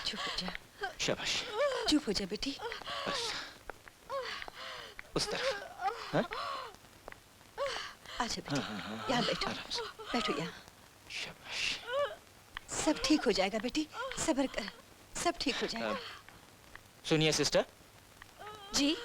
चुप हो जा। शाबाश। चुप हो जा बेटी। बस उस तरफ। हाँ? आजा बेटी, यहाँ बैठो। बैठो यहाँ। शाबाश। सब ठीक हो जाएगा बेटी, सब्र कर, सब ठीक हो जाएगा। सुनिए सिस्टर। जी।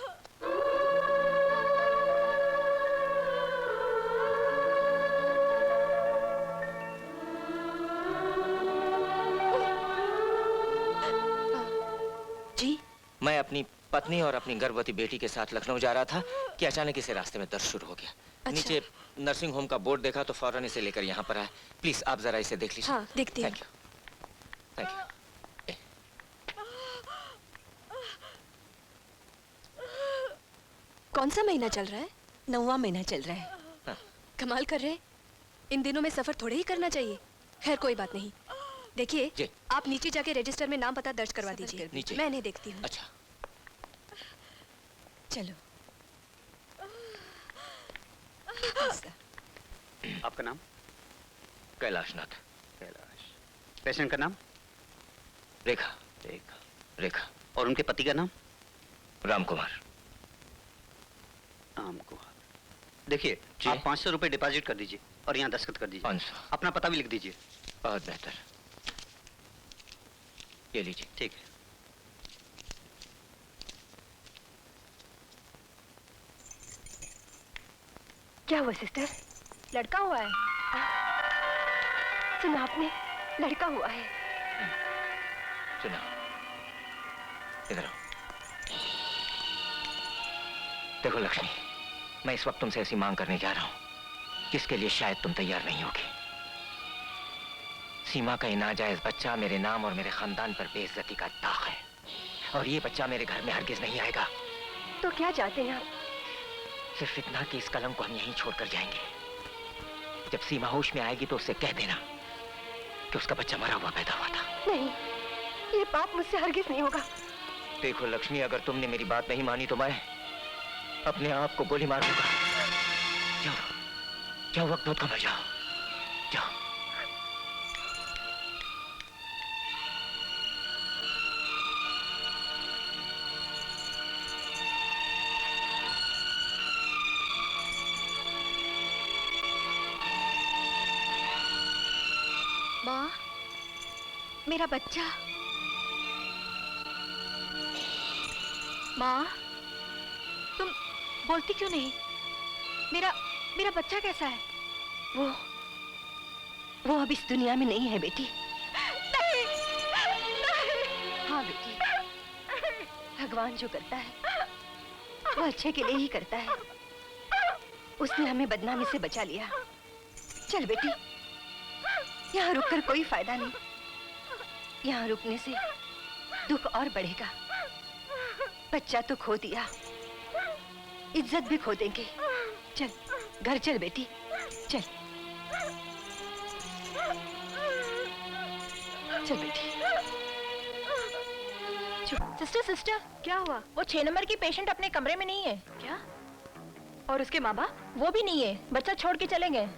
मैं अपनी पत्नी और अपनी गर्भवती बेटी के साथ लखनऊ जा रहा था कि अचानक इसे रास्ते में दर्द शुरू हो गया। अच्छा। नीचे नर्सिंग होम का बोर्ड देखा तो फौरन इसे लेकर यहाँ पर आया। प्लीज आप जरा इसे देख लीजिए। हाँ, देखती हूँ। Thank you. Thank you. कौन सा महीना चल रहा है? 9वां महीना चल रहा है। हाँ। कमाल कर रहे हैं। इन दिनों में सफर थोड़े ही करना चाहिए। खैर कोई बात नहीं। देखिए, आप नीचे जाके रजिस्टर में नाम पता दर्ज करवा दीजिए। नीचे। मैं नहीं देखती हूँ। अच्छा। चलो। आपका नाम? कैलाशनाथ। कैलाश। पेशेंट का नाम? रेखा। रेखा। रेखा। और उनके पति का नाम? राम कुमार। राम कुमार। देखिए, आप 500 रुपए डिपॉजिट कर दीजिए और यहाँ दस्तखत कर दीजिए। 500। अपना पता भी लिख दीजिए। बहुत बेहतर। ये लीजिए। ठीक है। क्या हुआ सिस्टर? लड़का हुआ है? सुना आपने? लड़का हुआ है। सुना। इधर आओ। देखो लक्ष्मी, मैं इस वक्त तुमसे ऐसी मांग करने जा रहा हूं जिसके लिए शायद तुम तैयार नहीं होगी। सीमा का ये नाजायज बच्चा मेरे नाम और मेरे खानदान पर बेइज्जती का दाग है और ये बच्चा मेरे घर में हरगिज नहीं आएगा। तो क्या चाहते हैं आप? सिर्फ इतना कि इस कलम को हम यहीं छोड़कर जाएंगे। जब सीमा होश में आएगी तो उससे कह देना कि उसका बच्चा मरा हुआ पैदा हुआ था। नहीं, ये पाप मुझसे हरगिज नहीं होगा। देखो लक्ष्मी, अगर तुमने मेरी बात नहीं मानी तो मैं अपने आप को गोली मार दूंगा। जाओ जाओ, वक्त बहुत कम है, जाओ जाओ। माँ, मेरा बच्चा। माँ, तुम बोलती क्यों नहीं? मेरा बच्चा कैसा है? वो अब इस दुनिया में नहीं है बेटी। नहीं, नहीं। हाँ बेटी, भगवान जो करता है वो अच्छे के लिए ही करता है। उसने हमें बदनामी से बचा लिया। चल बेटी, यहाँ रुककर कोई फायदा नहीं। यहाँ रुकने से दुख और बढ़ेगा। बच्चा तो खो दिया, इज्जत भी खो देंगे। चल घर चल बेटी, चल चल बेटी। सिस्टर, क्या हुआ? वो 6 नंबर की पेशेंट अपने कमरे में नहीं है। क्या? और उसके माँ बाप? वो भी नहीं है, बच्चा छोड़ के चले गए।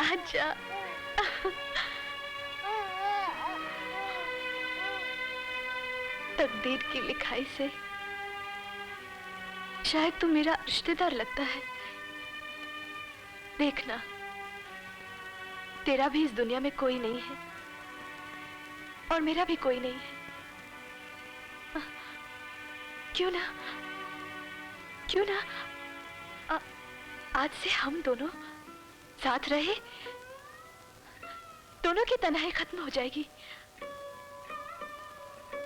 आजा। तकदीर की लिखाई से शायद तू मेरा रिश्तेदार लगता है। देखना, तेरा भी इस दुनिया में कोई नहीं है और मेरा भी कोई नहीं है। क्यों ना आज से हम दोनों साथ रहे, दोनों की तन्हाई खत्म हो जाएगी।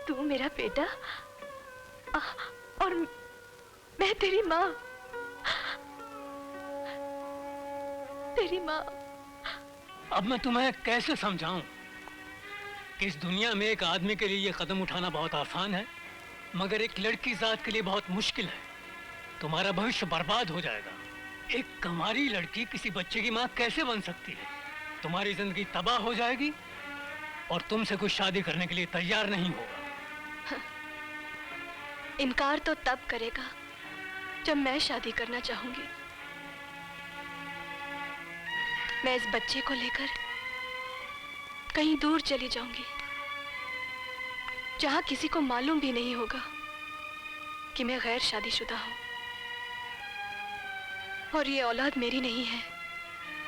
तू मेरा बेटा और मैं तेरी माँ। तेरी माँ। अब मैं तुम्हें कैसे समझाऊं कि इस दुनिया में एक आदमी के लिए ये कदम उठाना बहुत आसान है, मगर एक लड़की जात के लिए बहुत मुश्किल है। तुम्हारा भविष्य बर्बाद हो जाएगा। एक कंवारी लड़की किसी बच्चे की माँ कैसे बन सकती है? तुम्हारी जिंदगी तबाह हो जाएगी और तुमसे कुछ शादी करने के लिए तैयार नहीं होगा। इनकार तो तब करेगा जब मैं शादी करना चाहूंगी। मैं इस बच्चे को लेकर कहीं दूर चली जाऊंगी, जहां किसी को मालूम भी नहीं होगा कि मैं गैर शादीशुदा हूं और ये औलाद मेरी नहीं है।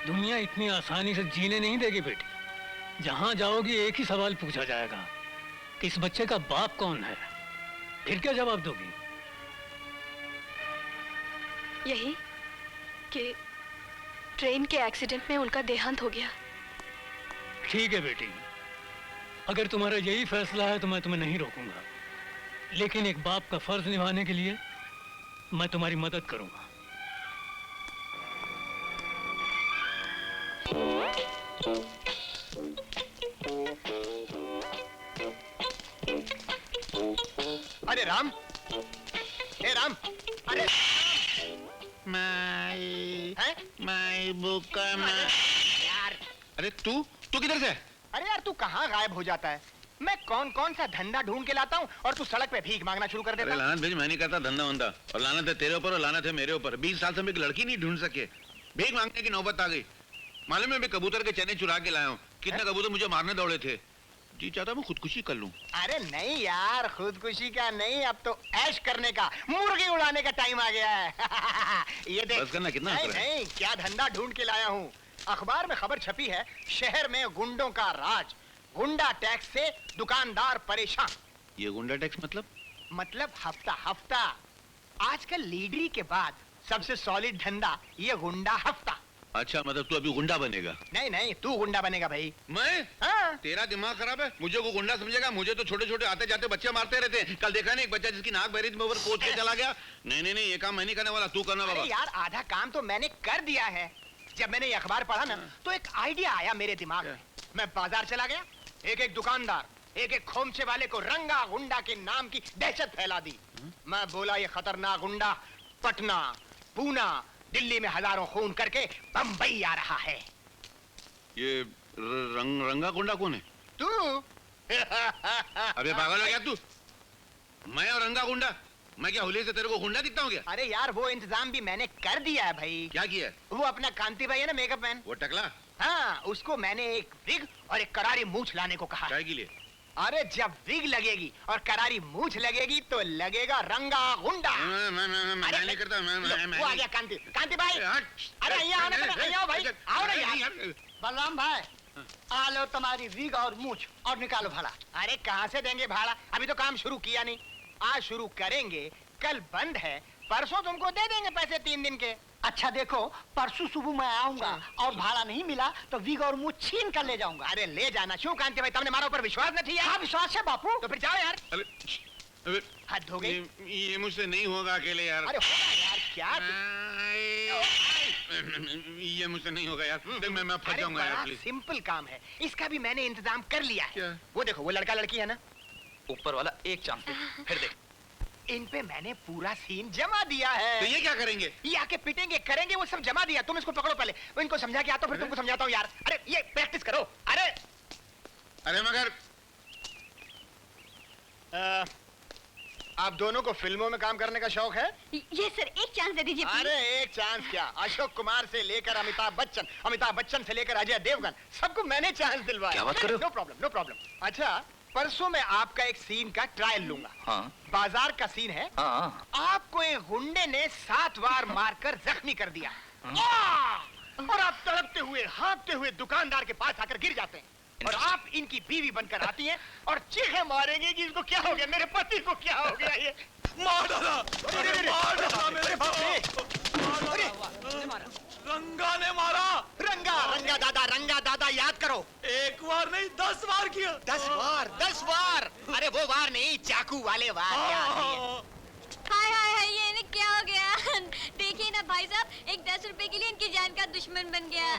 दुनिया इतनी आसानी से जीने नहीं देगी बेटी। जहां जाओगी एक ही सवाल पूछा जाएगा कि इस बच्चे का बाप कौन है। फिर क्या जवाब दोगी? यही कि ट्रेन के एक्सीडेंट में उनका देहांत हो गया। ठीक है बेटी, अगर तुम्हारा यही फैसला है तो मैं तुम्हें नहीं रोकूंगा, लेकिन एक बाप का फर्ज निभाने के लिए मैं तुम्हारी मदद करूंगा। अरे राम, हे राम, अरे माई बुक यार, अरे तू किधर से? अरे यार तू कहाँ गायब हो जाता है? मैं कौन कौन सा धंधा ढूंढ के लाता हूँ और तू सड़क पे भीख मांगना शुरू कर अरे देता है। लानत भेज, मैं नहीं करता धंधा वंदा, और लानत है तेरे ऊपर और लानत है मेरे ऊपर। 20 साल से हम एक लड़की नहीं ढूंढ सके, भीख मांगने की नौबत आ गई। मालूम है मैं कबूतर के चने चुरा के लाया हूँ। कितने कबूतर मुझे मारने दौड़े थे। जी चाहता मैं खुदकुशी कर लूं। अरे नहीं यार, खुदकुशी का नहीं, अब तो ऐश करने का, मुर्गी उड़ाने का टाइम आ गया है। ये देख, बस करना, कितना नहीं असर है? नहीं, क्या धंधा ढूंढ के लाया हूँ। अखबार में खबर छपी है, शहर में गुंडों का राज, गुंडा टैक्स से दुकानदार परेशान। ये गुंडा टैक्स मतलब हफ्ता हफ्ता। आजकल लीडरी के बाद सबसे सॉलिड धंधा ये गुंडा हफ्ता। अच्छा, मतलब तू अभी गुंडा बनेगा? नहीं नहीं, तू गुंडा बनेगा भाई। मैं? हाँ। तेरा दिमाग खराब है, मुझे को गुंडा समझेगा? मुझे तो छोटे छोटे आते जाते बच्चे मारते रहते हैं। कल देखा नहीं एक बच्चा जिसकी नाक बहरी थी, मैं ऊपर कोच के चला गया। नहीं नहीं नहीं, ये काम मैं नहीं करने वाला, तू करना बाबा। अरे यार, आधा काम तो मैंने कर दिया है। जब मैंने ये अखबार पढ़ा ना, तो एक आइडिया आया मेरे दिमाग में। मैं बाजार चला गया, एक एक दुकानदार, एक एक खोमचे वाले को रंगा गुंडा के नाम की दहशत फैला दी। मैं बोला, ये खतरनाक गुंडा पटना, पूना, दिल्ली में हजारों खून करके बंबई आ रहा है। ये रंगा गुंडा कौन है? तू। अबे पागल हो गया तू? मैं और रंगा गुंडा? मैं क्या होली से तेरे को गुंडा दिखता हूँ क्या? अरे यार, वो इंतजाम भी मैंने कर दिया है भाई। क्या किया? वो अपना कांति भाई है ना, मेकअप मैन, वो टकला? हाँ, उसको मैंने एक विग और एक करारी मूछ लाने को कहा। चाय के लिए? अरे जब विग लगेगी और करारी मूछ लगेगी तो लगेगा रंगा गुंडा। मैं नहीं करता। वो आ गया कांति। कांति भाई, अरे यहाँ आना, यहाँ आओ भाई, आओ ना यार। बलराम भाई, आ लो तुम्हारी विग और मूछ और निकालो भाड़ा। अरे कहाँ से देंगे भाड़ा? अभी तो काम शुरू किया नहीं। आज शुरू करेंगे, कल बंद है, परसों तुमको दे देंगे पैसे 3 दिन के। अच्छा देखो, परसों सुबह मैं आऊंगा और भाड़ा नहीं मिला तो विग और मूछ छीन कर ले जाऊंगा। अरे ले जाना। क्यों कांति भाई, तुमने हमारे ऊपर विश्वास नहीं यार? हाँ विश्वास है बापू। तो फिर जाओ यार। अबे हद हो गई। ये मुझसे नहीं होगा अकेले यार। अरे होगा यार, क्या ये मुझसे नहीं होगा यार। देख मैं फंस जाऊंगा यार, प्लीज। सिंपल काम है, इसका भी मैंने इंतजाम कर लिया है। क्या? वो देखो, वो लड़का लड़की है ना, ऊपर वाला एक चांस दे, फिर देख। इन पे मैंने पूरा सीन जमा दिया है। तो ये क्या करेंगे? ये आके पिटेंगे, करेंगे, वो सब जमा दिया। तुम इसको पकड़ो पहले, वो इनको समझा के आता हूं, फिर तुमको समझाता हूँ यार। अरे ये प्रैक्टिस करो। अरे मगर आप दोनों को फिल्मों में काम करने का शौक है? ये सर, एक चांस दे दीजिए प्लीज। अरे एक चांस क्या, अशोक कुमार से लेकर अमिताभ बच्चन, अमिताभ बच्चन से लेकर अजय देवगन, सबको मैंने चांस दिलवाया। क्या बात कर रहे हो? No problem, no problem. अच्छा, परसों मैं आपका एक सीन का ट्रायल लूंगा। हाँ बाजार का सीन है। हाँ। आपको एक गुंडे ने 7 बार मारकर जख्मी कर दिया। और आप तड़पते हुए, हाँफते हुए दुकानदार के पास आकर गिर जाते हैं, और आप इनकी बीवी बनकर आती हैं और चीखें मारेंगे कि इसको क्या हो गया, मेरे पति को क्या हो गया। ये मार डाला! मार डाला मेरे बाप ने। अरे रंगा ने मारा! रंगा दादा याद करो। एक बार नहीं 10 बार किया। 10 बार। अरे वो वार नहीं, चाकू वाले वार याद नहीं है। हाय हाय हाय, ये इन्हें क्या हो गया? देखिए ना भाई साहब, एक दहशत रुपए के लिए इनकी जान का दुश्मन बन गया।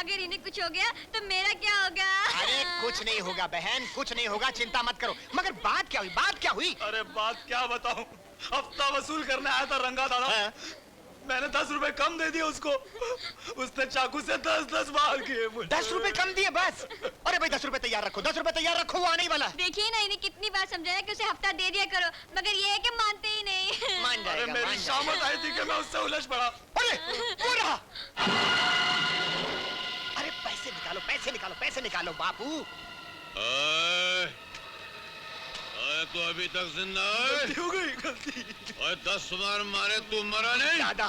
अगर इन्हें कुछ हो गया तो मेरा क्या होगा? अरे कुछ नहीं होगा बहन, कुछ नहीं होगा, चिंता मत करो। मगर बात क्या हुई, बात क्या हुई? अरे बात क्या बताऊं, हफ्ता वसूल करने आया था रंगा दादा। मैंने 10 रुपए कम दे दिए उसको, उसने चाकू से 10-10 वार किए मुझे। 10 रुपए कम दिए बस? अरे भाई 10 रुपए तैयार रखो, 10 रुपए तैयार रखो, वो आने ही वाला। देखिए ना, इन्हें कितनी बार समझाया कि उसे हफ्ता दे दिया करो, मगर ये है कि मानते ही नहीं। मान जाएगा, अरे मेरी शामत आई थी कि मैं उससे उलझ पड़ा। अरे वो रहा। अरे पैसे निकालो, पैसे निकालो, पैसे निकालो बापू। तो अभी तक जिंदा है? हो गई गलती। और 10 बार मारे तू मरा नहीं? दादा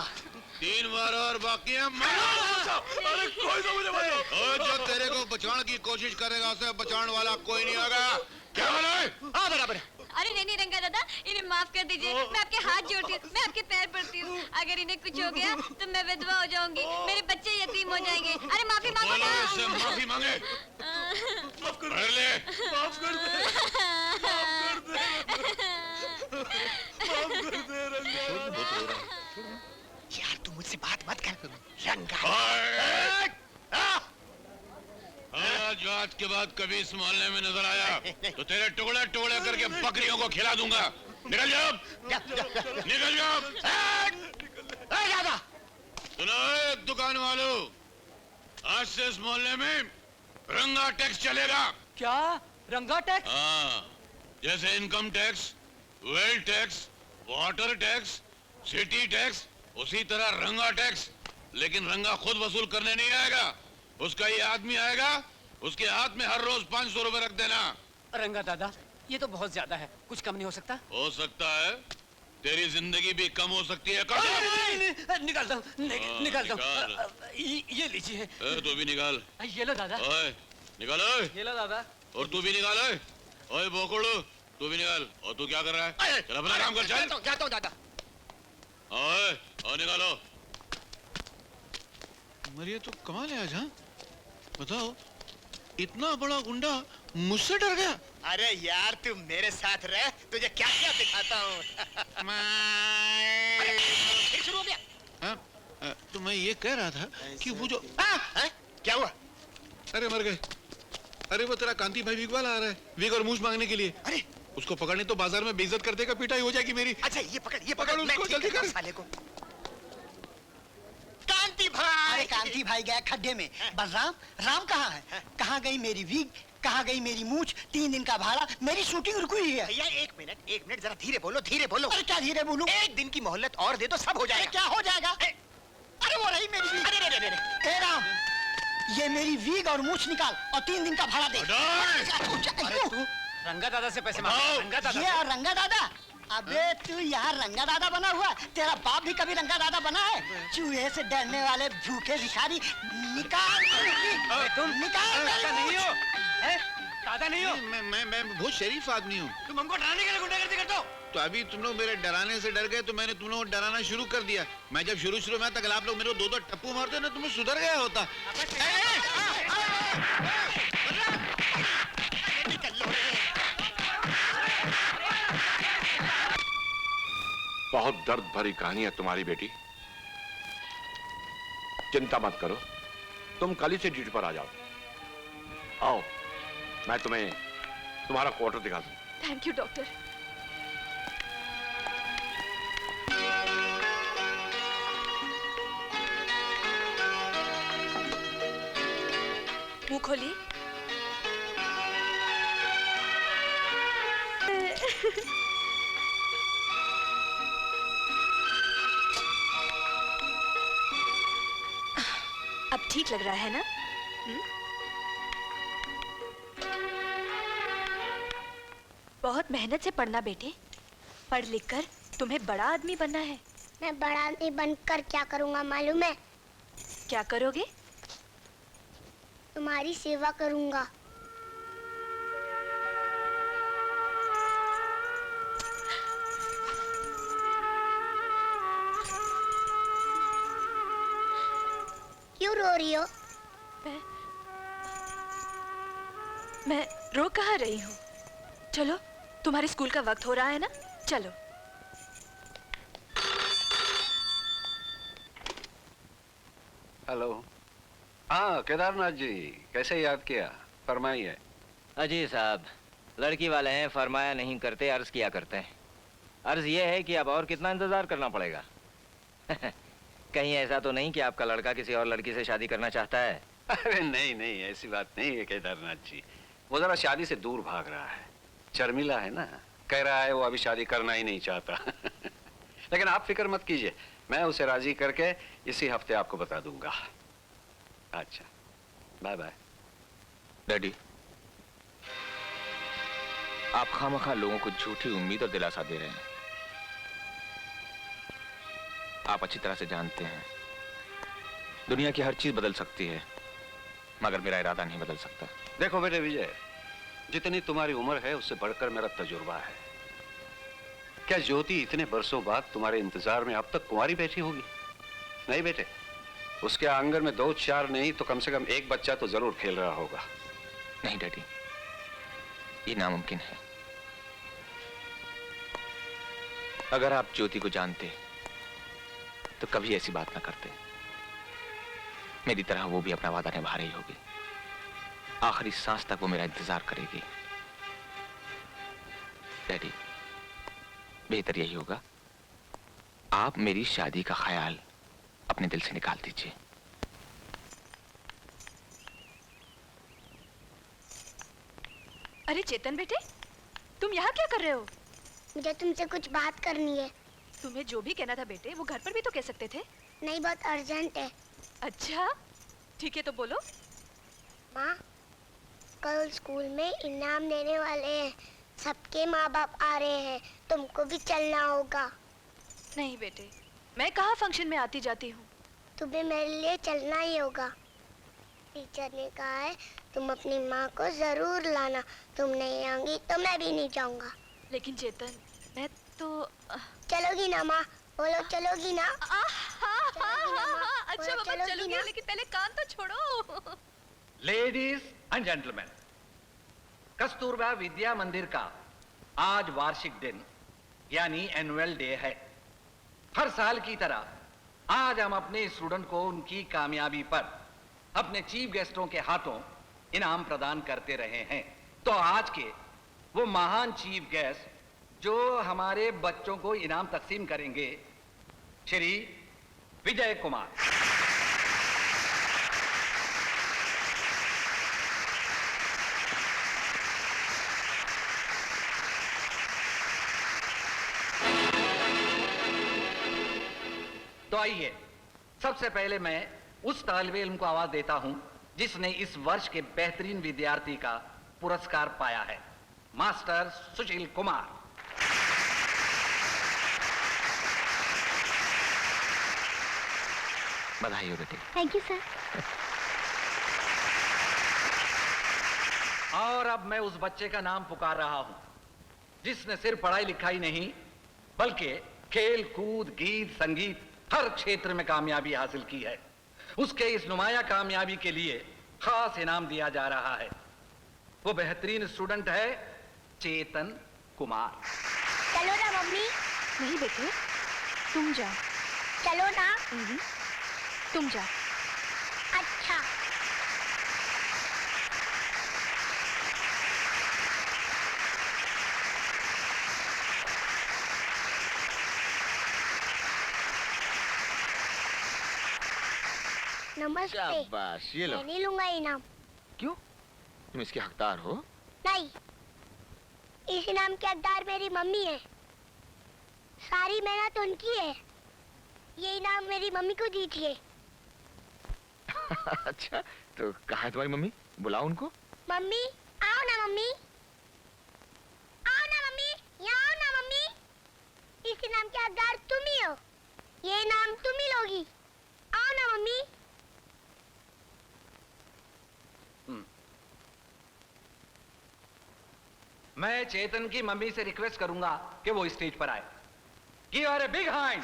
3 बार और बाकी है। अरे कोई तो मुझे बचाओ। और जो तेरे को बचाने की कोशिश करेगा उसे बचाने वाला कोई नहीं होगा। क्या बोला? हाँ बराबर। अरे नहीं नहीं रंगा दादा, इन्हें माफ कर दीजिए। मैं आपके हाथ जोड़ती हूँ, मैं आपके पैर पड़ती हूँ। अगर इन्हें कुछ हो गया तो मैं विधवा हो जाऊंगी, मेरे बच्चे यतीम हो जाएंगे। अरे माफी मांगो बोलो ना। इससे माफी मांगे। कर ले। माफ कर दे, माफ कर दे रंगा। यार तू मुझसे बात मत कर रंगा। आज के बाद कभी इस मोहल्ले में नजर आया तो तेरे टुकड़े टुकड़े करके बकरियों को खिला दूंगा। निकल जाओ, निकल जाओ। दादा सुनो दुकान वालों, आज से इस मोहल्ले में रंगा टैक्स चलेगा। क्या रंगा टैक्स? हाँ, जैसे income tax, wealth tax, water tax, city tax, उसी तरह रंगा टैक्स। लेकिन रंगा खुद वसूल करने नहीं आएगा, उसका ये आदमी आएगा, उसके हाथ में हर रोज 500 रुपए रख देना। रंगा दादा ये तो बहुत ज्यादा है, कुछ कम नहीं हो सकता? हो सकता है, तेरी जिंदगी भी कम हो सकती है। कर दो। निकाल दो, निकाल दो। निकाल। ये लीजिए। तू भी निकाल। ये लो दादा। ओए निकाल। ओए ये लो दादा। और तू भी निकाल। ओए बोकड़ू तू भी निकाल। और तू क्या कर रहा है? चल अपना काम कर, चल। जाता हूँ दादा। ओए और निकालो। मरिए तो कमाल है आज। हाँ बताओ, इतना बड़ा गुंडा मुझसे डर गया। अरे यार तू मेरे साथ रह, तुझे क्या क्या दिखाता हूँ। फिर शुरू हो गया। हाँ, तो मैं ये कह रहा था कि वो जो क्या हुआ? अरे मर गए। अरे वो तेरा कांति भाई विग वाला आ रहा है, विग और मूछ मांगने के लिए। अरे उसको पकड़ने तो बाजार में बेइज्जत कर देगा, पिटाई हो जाएगी मेरी। अच्छा ये पकड़ पकड़ मैं उसको, ठीक जल्दी करता हूँ कर। साले को। कांति भाई। अरे कांति भाई गया खड्डे में। बलराम, राम कहाँ है? कहाँ गई मेरी वीग? कहाँ गई मेरी मूछ? 3 दिन का भाड़ा, मेरी शूटिंग रुकी हुई है। भैया एक मिनट जरा धीरे बोलो, धीरे बोलो। अरे क्या धीरे बोलूं? 1 दिन की मोहलत और दे दो, सब हो जाएगा। क्या हो जाएगा? अरे वो रही मेरी वीग। अरे राम, ये मेरी वीग और मूछ निकाल और 3 दिन का भाड़ा दे। हटाओ। तू रंगा दादा से पैसे मांगो। रंगा दादा ये रंगा दादा? अबे तू यहाँ रंगा दादा बना हुआ? तेरा बाप भी कभी रंगा दादा बना है? चूहे से डरने वाले भूखे भिखारी, निकाल तुम निकाल। दादा नहीं हो, दादा नहीं हो। मैं बहुत शरीफ आदमी हूँ। तुम हमको डराने के लिए गुंडागर्दी करते हो। तो अभी तुम लोग मेरे डराने से डर गए तो मैंने तुम लोगों को डराना शुरू कर दिया। मैं जब शुरू में तक आप लोग मेरे को 2-2 टप्पू मारते ना, तुम्हें सुधर गया होता। बहुत दर्द भरी कहानी है तुम्हारी बेटी। चिंता मत करो, तुम कल ही से ड्यूटी पर आ जाओ। आओ, मैं तुम्हें तुम्हारा क्वार्टर दिखा दूं। Thank you doctor. मुंह खोलिए। अब ठीक लग रहा है ना? बहुत मेहनत से पढ़ना बेटे, पढ़ लिख कर तुम्हें बड़ा आदमी बनना है। मैं बड़ा आदमी बनकर क्या करूंगा मालूम है? क्या करोगे? तुम्हारी सेवा करूंगा। क्यों रो रही हो? मैं रो कहाँ रही हूँ। चलो, तुम्हारे स्कूल का वक्त हो रहा है ना, चलो। हेलो। हाँ केदारनाथ जी, कैसे याद किया, फरमाइए। अजी साहब, लड़की वाले हैं, फरमाया नहीं करते, अर्ज किया करते हैं। अर्ज ये है कि अब और कितना इंतजार करना पड़ेगा। कहीं ऐसा तो नहीं कि आपका लड़का किसी और लड़की से शादी करना चाहता है? अरे नहीं नहीं, ऐसी बात नहीं है केदारनाथ जी। वो जरा शादी से दूर भाग रहा है, शर्मिला है ना, कह रहा है वो अभी शादी करना ही नहीं चाहता। लेकिन आप फिक्र मत कीजिए, मैं उसे राजी करके इसी हफ्ते आपको बता दूंगा। अच्छा, बाय बाय। डैडी, आप खामखा लोगों को झूठी उम्मीद और दिलासा दे रहे हैं। आप अच्छी तरह से जानते हैं दुनिया की हर चीज बदल सकती है, मगर मेरा इरादा नहीं बदल सकता। देखो बेटे विजय, जितनी तुम्हारी उम्र है उससे बढ़कर मेरा तजुर्बा है। क्या ज्योति इतने बरसों बाद तुम्हारे इंतजार में अब तक कुंवारी बैठी होगी? नहीं बेटे, उसके आंगन में 2-4 नहीं तो कम से कम एक बच्चा तो जरूर खेल रहा होगा। नहीं डैडी, ये नामुमकिन है। अगर आप ज्योति को जानते तो कभी ऐसी बात ना करते। मेरी तरह वो भी अपना वादा निभा रही होगी, आखिरी सांस तक वो मेरा इंतजार करेगी। डैडी, बेहतर यही होगा आप मेरी शादी का ख्याल अपने दिल से निकाल दीजिए। अरे चेतन बेटे, तुम यहाँ क्या कर रहे हो? मुझे तुमसे कुछ बात करनी है। तुम्हें जो भी कहना था बेटे, वो घर पर भी तो कह सकते थे। नहीं, बहुत अर्जेंट है। अच्छा ठीक है, तो बोलो। माँ, कल स्कूल में इनाम देने वाले हैं, सबके माँ बाप आ रहे हैं, तुमको भी चलना होगा। नहीं बेटे, मैं कहाँ फंक्शन में आती जाती हूँ। तुम्हें मेरे लिए चलना ही होगा। टीचर ने कहा है तुम अपनी माँ को जरूर लाना, तुम नहीं आऊंगी तो मैं भी नहीं जाऊंगा। लेकिन चेतन, मैं तो चलोगी ना माँ? बोलो चलोगी ना? अच्छा बाबा चलूंगी, लेकिन पहले कान तो छोड़ो। लेडीज एंड जेंटलमैन, कस्तूरबा विद्या मंदिर का आज वार्षिक दिन यानी एनुअल डे है। हर साल की तरह आज हम अपने स्टूडेंट को उनकी कामयाबी पर अपने चीफ गेस्टों के हाथों इनाम प्रदान करते रहे हैं। तो आज के वो महान चीफ गेस्ट जो हमारे बच्चों को इनाम तकसीम करेंगे, श्री विजय कुमार। तो आइए, सबसे पहले मैं उस तालिबे इल्म को आवाज देता हूं जिसने इस वर्ष के बेहतरीन विद्यार्थी का पुरस्कार पाया है, मास्टर सुशील कुमार। बधाई हो बेटे। Thank you sir. और अब मैं उस बच्चे का नाम पुकार रहा हूं जिसने सिर्फ पढ़ाई लिखाई नहीं बल्कि खेल कूद गीत संगीत हर क्षेत्र में कामयाबी हासिल की है। उसके इस नुमाया कामयाबी के लिए खास इनाम दिया जा रहा है। वो बेहतरीन स्टूडेंट है चेतन कुमार। चलो ना मम्मी। नहीं बेटे, तुम जाओ। चलो ना। तुम जाओ। अच्छा। नमस्ते। शाबाश, ये लो। मैं नहीं लूंगा इनाम। क्यों? तुम इसके हकदार हो? नहीं, इस इनाम के हकदार मेरी मम्मी है। सारी मेहनत उनकी है। ये इनाम मेरी मम्मी को दीजिए। अच्छा, तो कहाँ है तुम्हारी मम्मी? बुलाओ उनको। मम्मी, आओ ना मम्मी। आओ ना मम्मी, यहाँ आओ ना मम्मी। इस इनाम के हकदार तुम ही हो। ये इनाम तुम ही लोगी। आओ ना मम्मी। मैं चेतन की मम्मी से रिक्वेस्ट करूंगा कि वो स्टेज पर आए। Give her a big hand.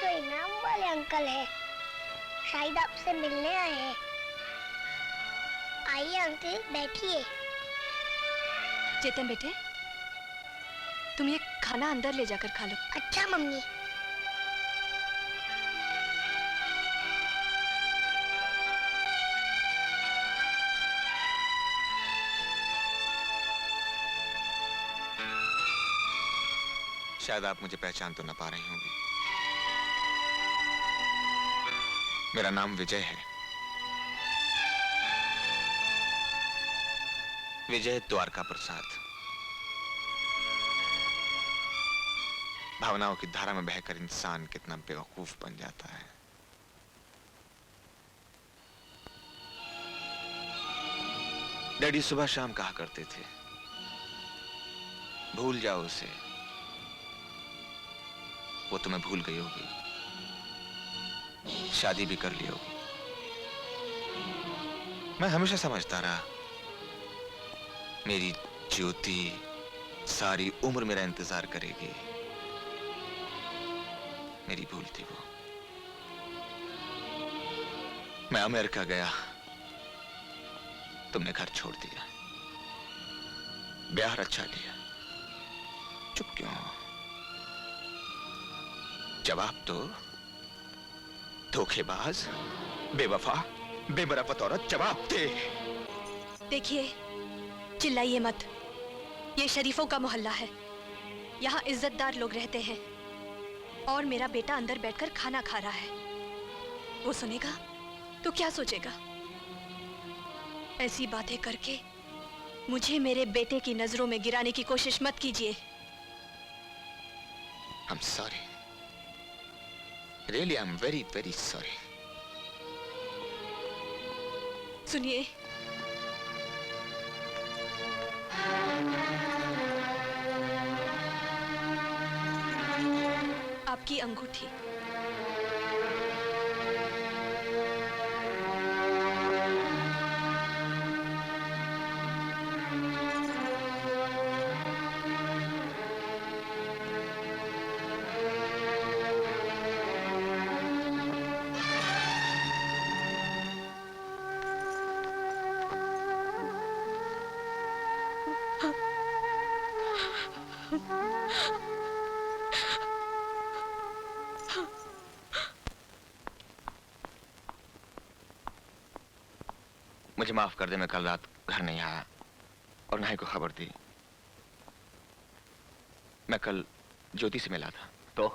तो इनाम वाले अंकल है, शायद आपसे मिलने आए हैं। आइए अंकल, बैठिए। चेतन बेटे, तुम ये खाना अंदर ले जाकर खा लो। अच्छा मम्मी। शायद आप मुझे पहचान तो न पा रही होंगी। मेरा नाम विजय है, विजय द्वारका प्रसाद। भावनाओं की धारा में बहकर इंसान कितना बेवकूफ बन जाता है। डैडी सुबह शाम कहा करते थे, भूल जाओ उसे, वो तुम्हें भूल गई होगी, शादी भी कर ली होगी। मैं हमेशा समझता रहा मेरी ज्योति सारी उम्र मेरा इंतजार करेगी। मेरी भूल थी वो। मैं अमेरिका गया, तुमने घर छोड़ दिया, ब्याह रचा लिया। चुप क्यों हो? जवाब तो धोखेबाज, बेवफा, बेबराफत औरत, जवाब दे। देखिए, चिल्लाइए मत। ये शरीफों का मोहल्ला है, यहाँ इज्जतदार लोग रहते हैं और मेरा बेटा अंदर बैठकर खाना खा रहा है। वो सुनेगा तो क्या सोचेगा? ऐसी बातें करके मुझे मेरे बेटे की नजरों में गिराने की कोशिश मत कीजिए। I'm sorry. Really, I'm very, very sorry. सुनिए, आपकी अंगूठी। मुझे माफ कर दे, मैं कल रात घर नहीं आया और ना ही को खबर दी। मैं कल ज्योति से मिला था। तो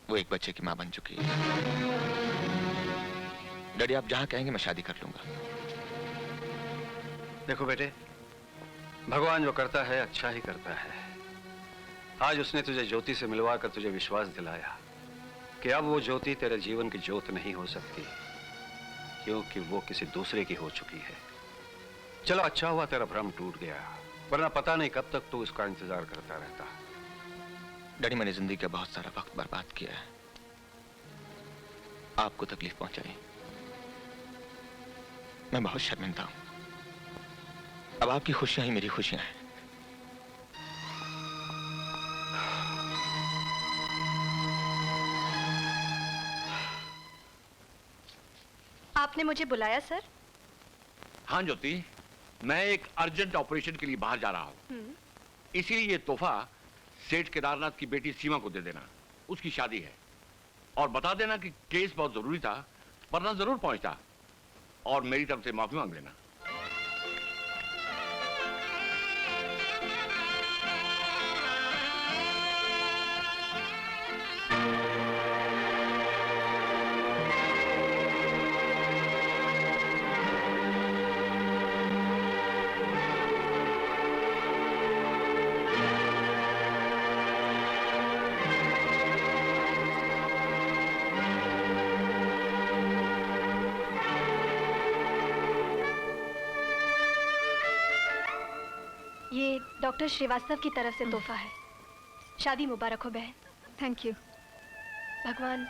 वो एक बच्चे की मां बन चुकी है। डैडी, आप जहां कहेंगे मैं शादी कर लूंगा। देखो बेटे, भगवान जो करता है अच्छा ही करता है। आज उसने तुझे ज्योति से मिलवा कर तुझे विश्वास दिलाया कि अब वो ज्योति तेरे जीवन की ज्योत नहीं हो सकती, क्योंकि वो किसी दूसरे की हो चुकी है। चलो अच्छा हुआ तेरा भ्रम टूट गया, वरना पता नहीं कब तक तू उसका इंतजार करता रहता। डैडी, मैंने जिंदगी का बहुत सारा वक्त बर्बाद किया है, आपको तकलीफ पहुंचाई। मैं बहुत शर्मिंदा हूं। अब आपकी खुशियां ही मेरी खुशियां हैं। आपने मुझे बुलाया सर? हाँ ज्योति, मैं एक अर्जेंट ऑपरेशन के लिए बाहर जा रहा हूँ, इसीलिए ये तोहफा सेठ केदारनाथ की बेटी सीमा को दे देना। उसकी शादी है, और बता देना कि केस बहुत जरूरी था, वरना जरूर पहुंचता, और मेरी तरफ से माफी मांग लेना। डॉक्टर श्रीवास्तव की तरफ से तोहफा है। शादी मुबारक हो बहन। Thank you. भगवान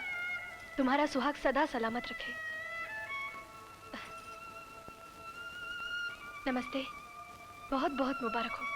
तुम्हारा सुहाग सदा सलामत रखे। नमस्ते, बहुत बहुत मुबारक हो।